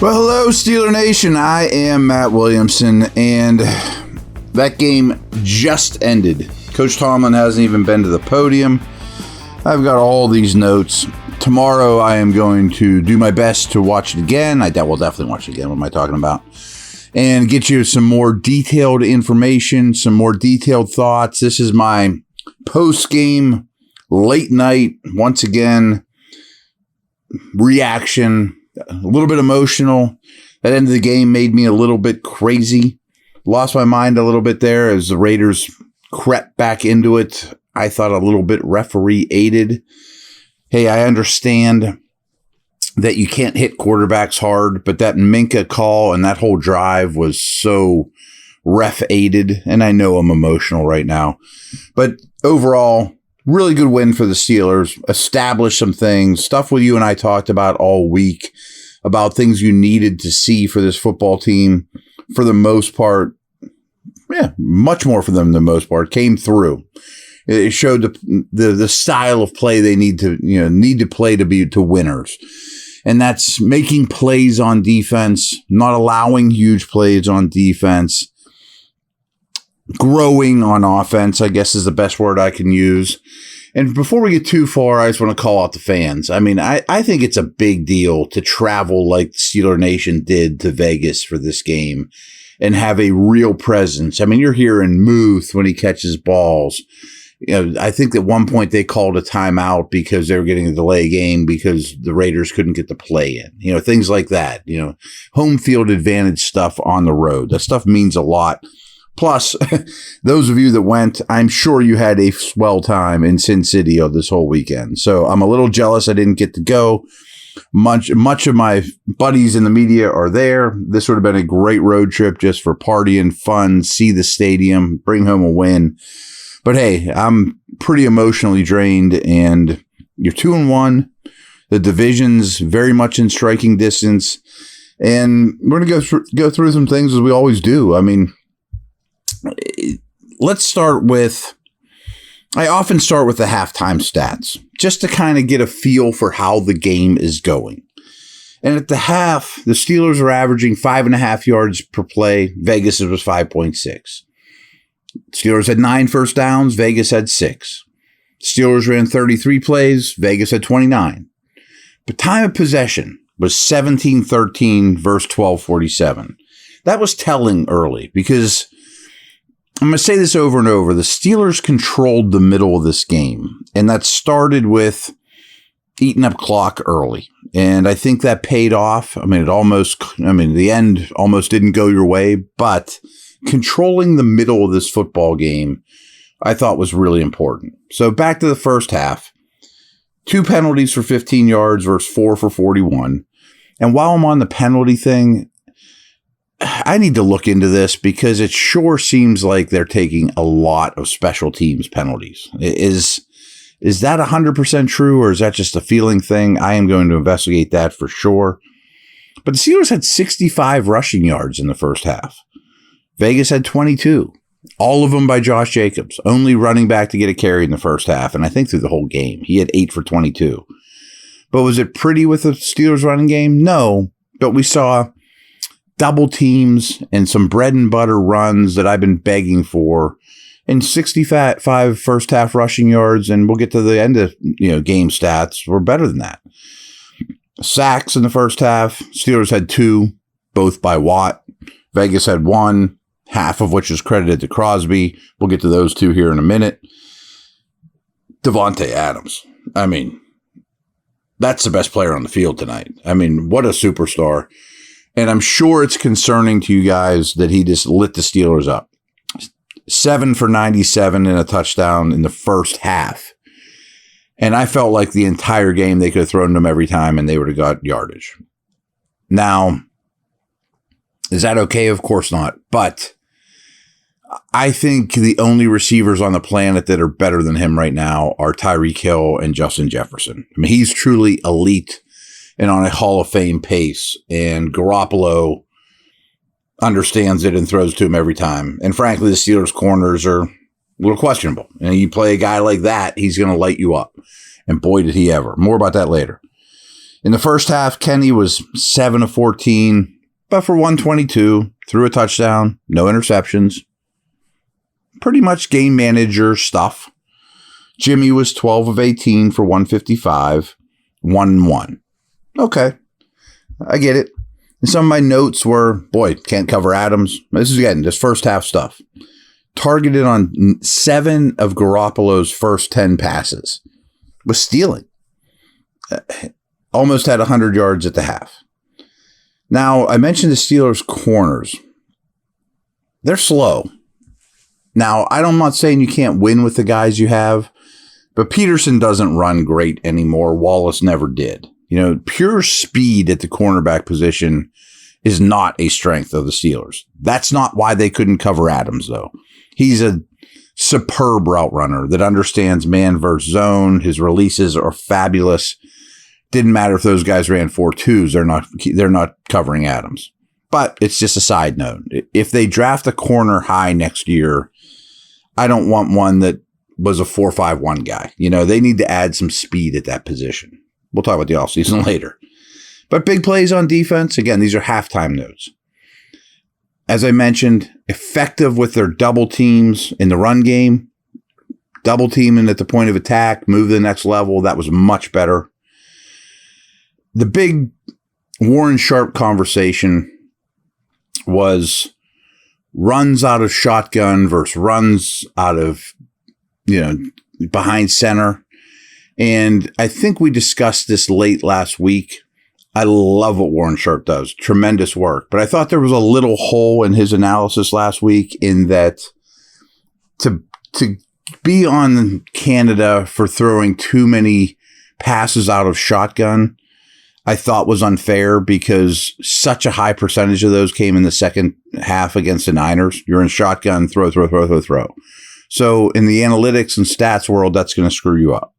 Well, hello, Steeler Nation. I am Matt Williamson, and that game just ended. Coach Tomlin hasn't even been to the podium. I've got all these notes. Tomorrow, I am going to do my best to watch it again. I will definitely watch it again. What am I talking about? And get you some more detailed information, some more detailed thoughts. This is my post-game, late night, once again, reaction. A little bit emotional. That end of the game made me a little bit crazy. Lost my mind a little bit there as the Raiders crept back into it. I thought a little bit referee aided. Hey, I understand that you can't hit quarterbacks hard, but that Minka call and that whole drive was so ref aided. And I know I'm emotional right now. But overall, really good win for the Steelers. Established some things, stuff what you and I talked about all week, about things you needed to see for this football team. For the most part, much more for them than the most part, came through. It showed the style of play they need to play to winners. And that's making plays on defense, not allowing huge plays on defense, growing on offense, I guess is the best word I can use. And before we get too far, I just want to call out the fans. I mean, I think it's a big deal to travel like Steeler Nation did to Vegas for this game and have a real presence. I mean, you're hearing Muth when he catches balls. I think at one point they called a timeout because they were getting a delay game because the Raiders couldn't get the play in. Things like that. Home field advantage stuff on the road. That stuff means a lot. Plus, those of you that went, I'm sure you had a swell time in Sin City this whole weekend. So I'm a little jealous I didn't get to go. Much of my buddies in the media are there. This would have been a great road trip just for partying, fun, see the stadium, bring home a win. But hey, I'm pretty emotionally drained, and you're 2-1. The division's very much in striking distance, and we're going to go through some things as we always do. I mean, let's start with, I often start with the halftime stats just to kind of get a feel for how the game is going. And at the half, the Steelers are averaging 5.5 yards per play. Vegas was 5.6. Steelers had 9 first downs. Vegas had 6. Steelers ran 33 plays. Vegas had 29. But time of possession was 17-13 versus 12-47. That was telling early because I'm going to say this over and over. The Steelers controlled the middle of this game, and that started with eating up clock early. And I think that paid off. The end almost didn't go your way, but controlling the middle of this football game, I thought was really important. So back to the first half, 2 penalties for 15 yards versus 4 for 41. And while I'm on the penalty thing, I need to look into this because it sure seems like they're taking a lot of special teams penalties. Is that 100% true, or is that just a feeling thing? I am going to investigate that for sure. But the Steelers had 65 rushing yards in the first half. Vegas had 22, all of them by Josh Jacobs, only running back to get a carry in the first half, and I think through the whole game. He had 8 for 22. But was it pretty with the Steelers running game? No, but we saw double teams and some bread and butter runs that I've been begging for, and 65 first half rushing yards, and we'll get to the end of game stats. We're better than that. Sacks in the first half, Steelers had 2, both by Watt. Vegas had 1, half of which is credited to Crosby. We'll get to those 2 here in a minute. Devontae Adams. I mean, that's the best player on the field tonight. I mean, what a superstar. And I'm sure it's concerning to you guys that he just lit the Steelers up. 7 for 97 and a touchdown in the first half. And I felt like the entire game they could have thrown them every time and they would have got yardage. Now, is that okay? Of course not. But I think the only receivers on the planet that are better than him right now are Tyreek Hill and Justin Jefferson. I mean, he's truly elite and on a Hall of Fame pace. And Garoppolo understands it and throws to him every time. And frankly, the Steelers' corners are a little questionable. And you play a guy like that, he's going to light you up. And boy, did he ever. More about that later. In the first half, Kenny was 7 of 14, but for 122, threw a touchdown, no interceptions. Pretty much game manager stuff. Jimmy was 12 of 18 for 155, 1-1. Okay, I get it. And some of my notes were, boy, can't cover Adams. This is, again, just first half stuff. Targeted on 7 of Garoppolo's first 10 passes. Was stealing. Almost had 100 yards at the half. Now, I mentioned the Steelers' corners. They're slow. Now, I'm not saying you can't win with the guys you have, but Peterson doesn't run great anymore. Wallace never did. Pure speed at the cornerback position is not a strength of the Steelers. That's not why they couldn't cover Adams, though. He's a superb route runner that understands man versus zone. His releases are fabulous. Didn't matter if those guys ran 4.2s. They're not covering Adams. But it's just a side note. If they draft a corner high next year, I don't want one that was a 4.51 guy. They need to add some speed at that position. We'll talk about the offseason later. But big plays on defense. Again, these are halftime notes. As I mentioned, effective with their double teams in the run game. Double teaming at the point of attack, move to the next level. That was much better. The big Warren Sharp conversation was runs out of shotgun versus runs out of, behind center. And I think we discussed this late last week. I love what Warren Sharp does. Tremendous work. But I thought there was a little hole in his analysis last week in that to be on Canada for throwing too many passes out of shotgun, I thought was unfair because such a high percentage of those came in the second half against the Niners. You're in shotgun, throw. So in the analytics and stats world, that's going to screw you up.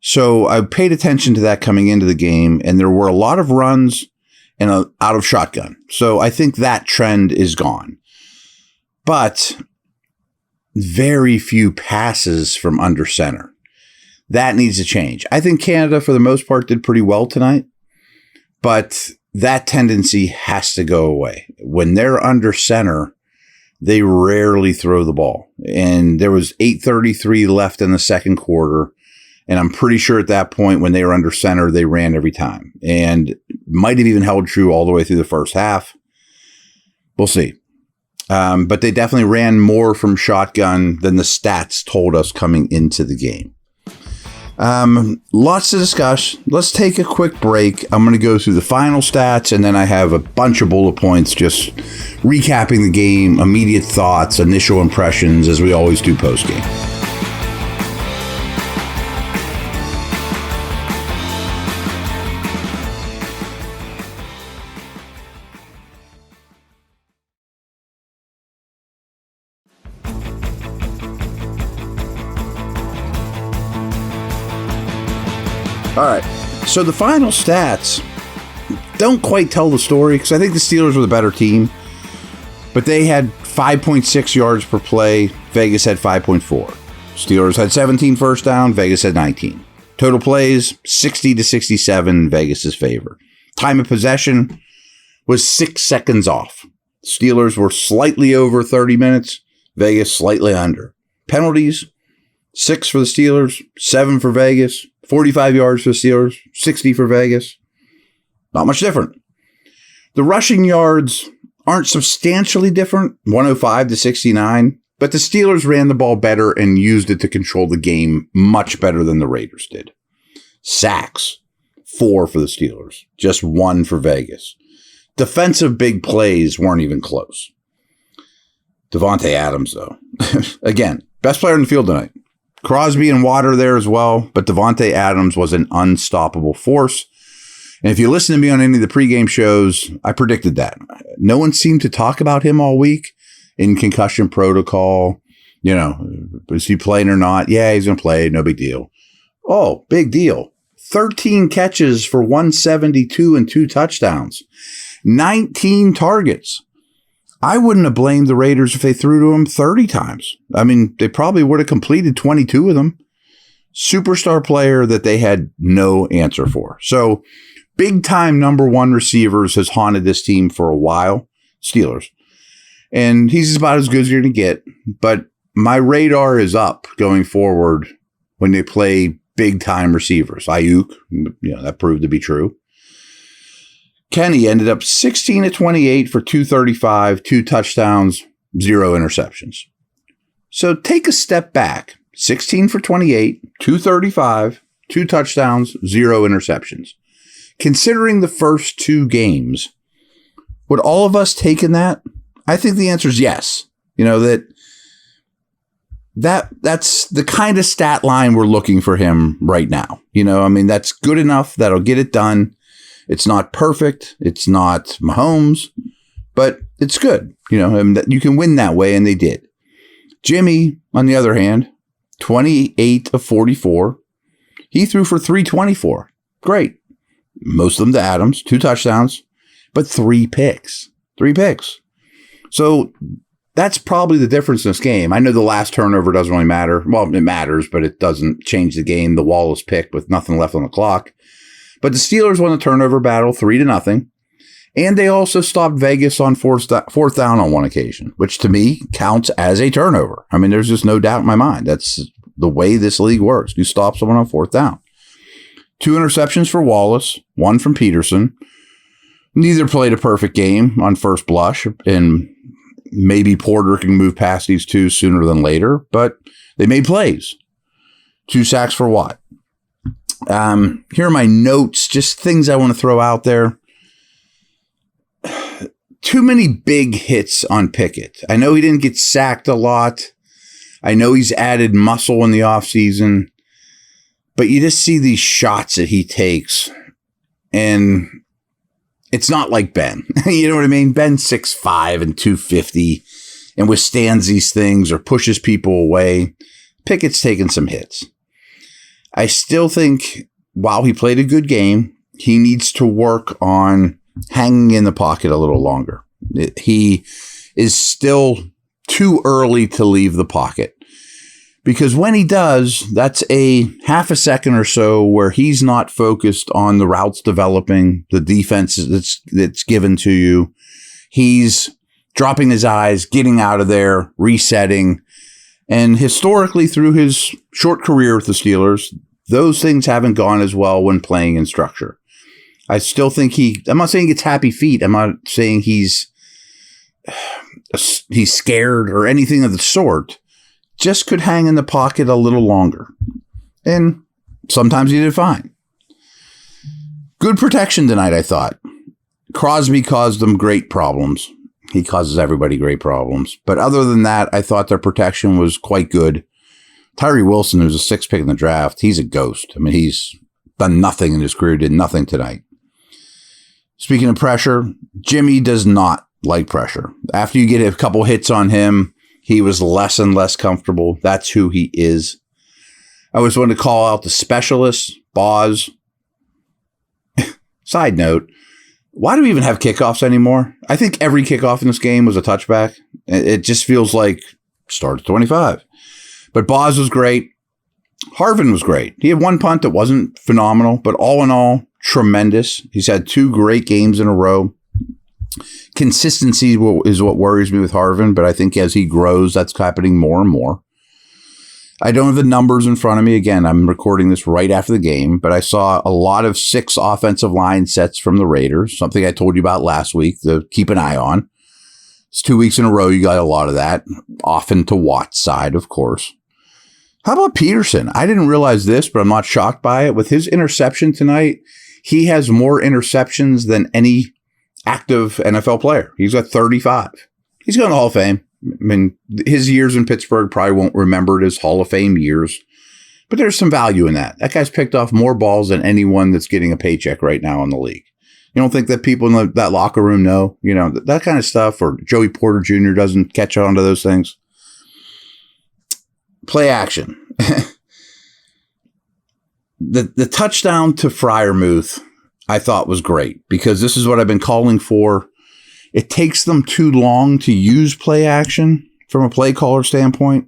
So I paid attention to that coming into the game, and there were a lot of runs and out of shotgun. So I think that trend is gone. But very few passes from under center. That needs to change. I think Canada, for the most part, did pretty well tonight, but that tendency has to go away. When they're under center, they rarely throw the ball. And there was 8:33 left in the second quarter. And I'm pretty sure at that point, when they were under center, they ran every time and might have even held true all the way through the first half. We'll see. But they definitely ran more from shotgun than the stats told us coming into the game. Lots to discuss. Let's take a quick break. I'm going to go through the final stats, and then I have a bunch of bullet points just recapping the game, immediate thoughts, initial impressions, as we always do post-game. All right, so the final stats don't quite tell the story because I think the Steelers were the better team, but they had 5.6 yards per play. Vegas had 5.4. Steelers had 17 first down. Vegas had 19. Total plays, 60 to 67, Vegas's favor. Time of possession was 6 seconds off. Steelers were slightly over 30 minutes. Vegas slightly under. Penalties, 6 for the Steelers, 7 for Vegas. 45 yards for the Steelers, 60 for Vegas. Not much different. The rushing yards aren't substantially different, 105 to 69, but the Steelers ran the ball better and used it to control the game much better than the Raiders did. Sacks, 4 for the Steelers, just 1 for Vegas. Defensive big plays weren't even close. Davante Adams, though. Again, best player in the field tonight. Crosby and Water there as well, but Davante Adams was an unstoppable force. And if you listen to me on any of the pregame shows, I predicted that. No one seemed to talk about him all week in concussion protocol. Is he playing or not? Yeah, he's going to play. No big deal. Oh, big deal. 13 catches for 172 and 2 touchdowns. 19 targets. I wouldn't have blamed the Raiders if they threw to him 30 times. I mean, they probably would have completed 22 of them. superstar player that they had no answer for. So big time number one receivers has haunted this team for a while, Steelers. And he's about as good as you're going to get. But my radar is up going forward when they play big time receivers. Ayuk, that proved to be true. Kenny ended up 16 of 28 for 235, 2 touchdowns, 0 interceptions. So take a step back. 16 for 28, 235, 2 touchdowns, 0 interceptions. Considering the first 2 games, would all of us take in that? I think the answer is yes. That's the kind of stat line we're looking for him right now. That's good enough. That'll get it done. It's not perfect. It's not Mahomes, but it's good. You can win that way, and they did. Jimmy, on the other hand, 28 of 44. He threw for 324. Great. Most of them to Adams, 2 touchdowns, but 3 picks. 3 picks. So that's probably the difference in this game. I know the last turnover doesn't really matter. Well, it matters, but it doesn't change the game. The Wallace pick with nothing left on the clock. But the Steelers won the turnover battle 3-0. And they also stopped Vegas on fourth down on one occasion, which to me counts as a turnover. There's just no doubt in my mind. That's the way this league works. You stop someone on 4th down. 2 interceptions for Wallace, 1 from Peterson. Neither played a perfect game on first blush, and maybe Porter can move past these 2 sooner than later, but they made plays. 2 sacks for Watt. Here are my notes, just things I want to throw out there. Too many big hits on Pickett. I know he didn't get sacked a lot. I know he's added muscle in the offseason, but you just see these shots that he takes, and it's not like Ben. You know what I mean? Ben's 6'5" and 250 and withstands these things or pushes people away. Pickett's taken some hits. I still think while he played a good game, he needs to work on hanging in the pocket a little longer. He is still too early to leave the pocket. Because when he does, that's a half a second or so where he's not focused on the routes developing, the defense that's given to you. He's dropping his eyes, getting out of there, resetting. And historically, through his short career with the Steelers, those things haven't gone as well when playing in structure. I still think I'm not saying he gets happy feet. I'm not saying he's scared or anything of the sort. Just could hang in the pocket a little longer. And sometimes he did fine. Good protection tonight, I thought. Crosby caused them great problems. He causes everybody great problems. But other than that, I thought their protection was quite good. Tyree Wilson, who's a 6th pick in the draft, he's a ghost. He's done nothing in his career, did nothing tonight. Speaking of pressure, Jimmy does not like pressure. After you get a couple hits on him, he was less and less comfortable. That's who he is. I always wanted to call out the specialists, Boz. Side note, why do we even have kickoffs anymore? I think every kickoff in this game was a touchback. It just feels like start at 25. But Boz was great. Harvin was great. He had 1 punt that wasn't phenomenal, but all in all, tremendous. He's had 2 great games in a row. Consistency is what worries me with Harvin, but I think as he grows, that's happening more and more. I don't have the numbers in front of me. Again, I'm recording this right after the game, but I saw a lot of 6 offensive line sets from the Raiders, something I told you about last week to keep an eye on. It's 2 weeks in a row. You got a lot of that, often to Watt's side, of course. How about Peterson? I didn't realize this, but I'm not shocked by it. With his interception tonight, he has more interceptions than any active NFL player. He's got 35. He's going to the Hall of Fame. His years in Pittsburgh probably won't remember it as Hall of Fame years, but there's some value in that. That guy's picked off more balls than anyone that's getting a paycheck right now in the league. You don't think that people in that locker room know, that kind of stuff, or Joey Porter Jr. doesn't catch on to those things? Play action. The touchdown to Freiermuth, I thought was great because this is what I've been calling for. It takes them too long to use play action from a play caller standpoint.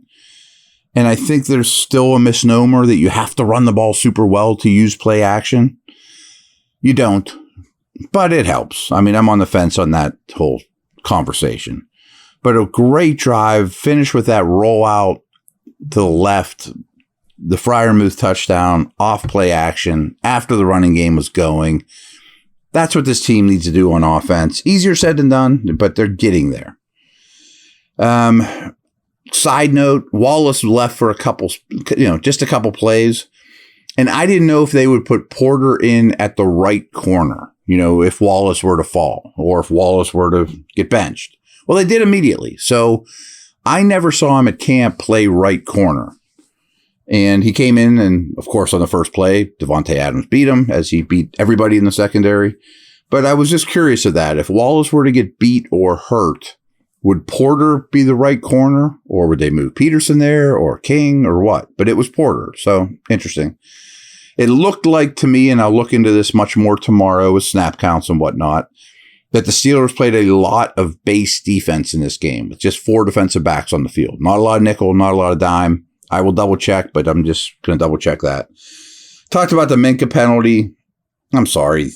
And I think there's still a misnomer that you have to run the ball super well to use play action. You don't, but it helps. I mean, I'm on the fence on that whole conversation. But a great drive, finish with that rollout to the left, the Freiermuth touchdown, off play action, after the running game was going. That's what this team needs to do on offense. Easier said than done, but they're getting there. Side note, Wallace left for just a couple plays. And I didn't know if they would put Porter in at the right corner, if Wallace were to fall or if Wallace were to get benched. Well, they did immediately. So I never saw him at camp play right corner. And he came in, and of course, on the first play, Devontae Adams beat him as he beat everybody in the secondary. But I was just curious of that. If Wallace were to get beat or hurt, would Porter be the right corner, or would they move Peterson there or King or what? But it was Porter. So interesting. It looked like to me, and I'll look into this much more tomorrow with snap counts and whatnot, that the Steelers played a lot of base defense in this game with just 4 defensive backs on the field. Not a lot of nickel, not a lot of dime. I will double check, but I'm just going to double check that. Talked about the Minka penalty. I'm sorry.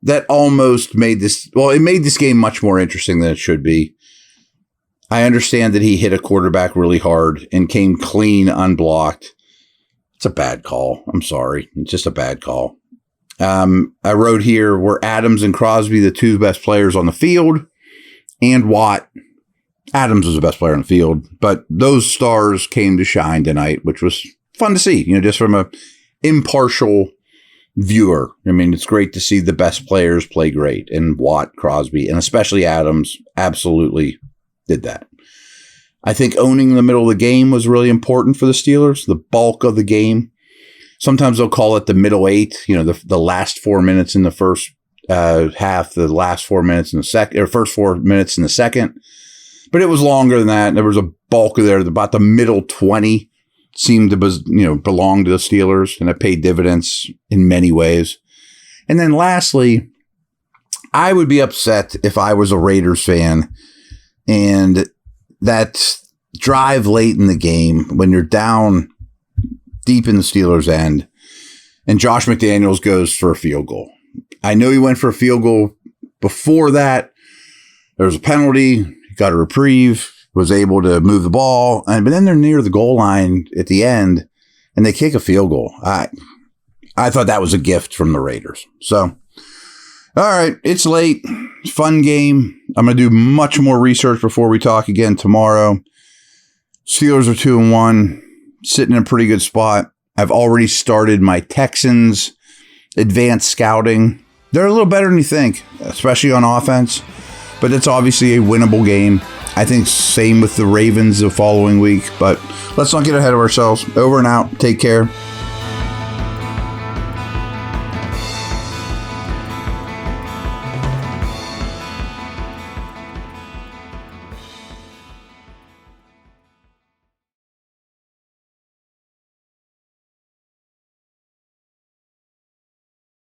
That almost made this, it made this game much more interesting than it should be. I understand that he hit a quarterback really hard and came clean unblocked. It's a bad call. I'm sorry. It's just a bad call. I wrote here, were Adams and Crosby the 2 best players on the field, and Watt. Adams was the best player on the field, but those stars came to shine tonight, which was fun to see, just from a impartial viewer. I mean, it's great to see the best players play great, and Watt, Crosby, and especially Adams absolutely did that. I think owning the middle of the game was really important for the Steelers, the bulk of the game. Sometimes they'll call it the middle 8, the last 4 minutes in the first half, the last 4 minutes in the second, or first 4 minutes in the second. But it was longer than that. There was a bulk of there. About the middle 20 seemed to belong to the Steelers, and it paid dividends in many ways. And then lastly, I would be upset if I was a Raiders fan and that drive late in the game when you're down deep in the Steelers' end and Josh McDaniels goes for a field goal. I know he went for a field goal before that. There was a penalty. Got a reprieve, was able to move the ball, but then they're near the goal line at the end, and they kick a field goal. I thought that was a gift from the Raiders. So, all right, it's late. Fun game. I'm going to do much more research before we talk again tomorrow. Steelers are 2-1, sitting in a pretty good spot. I've already started my Texans advanced scouting. They're a little better than you think, especially on offense. But it's obviously a winnable game. I think same with the Ravens the following week. But let's not get ahead of ourselves. Over and out. Take care.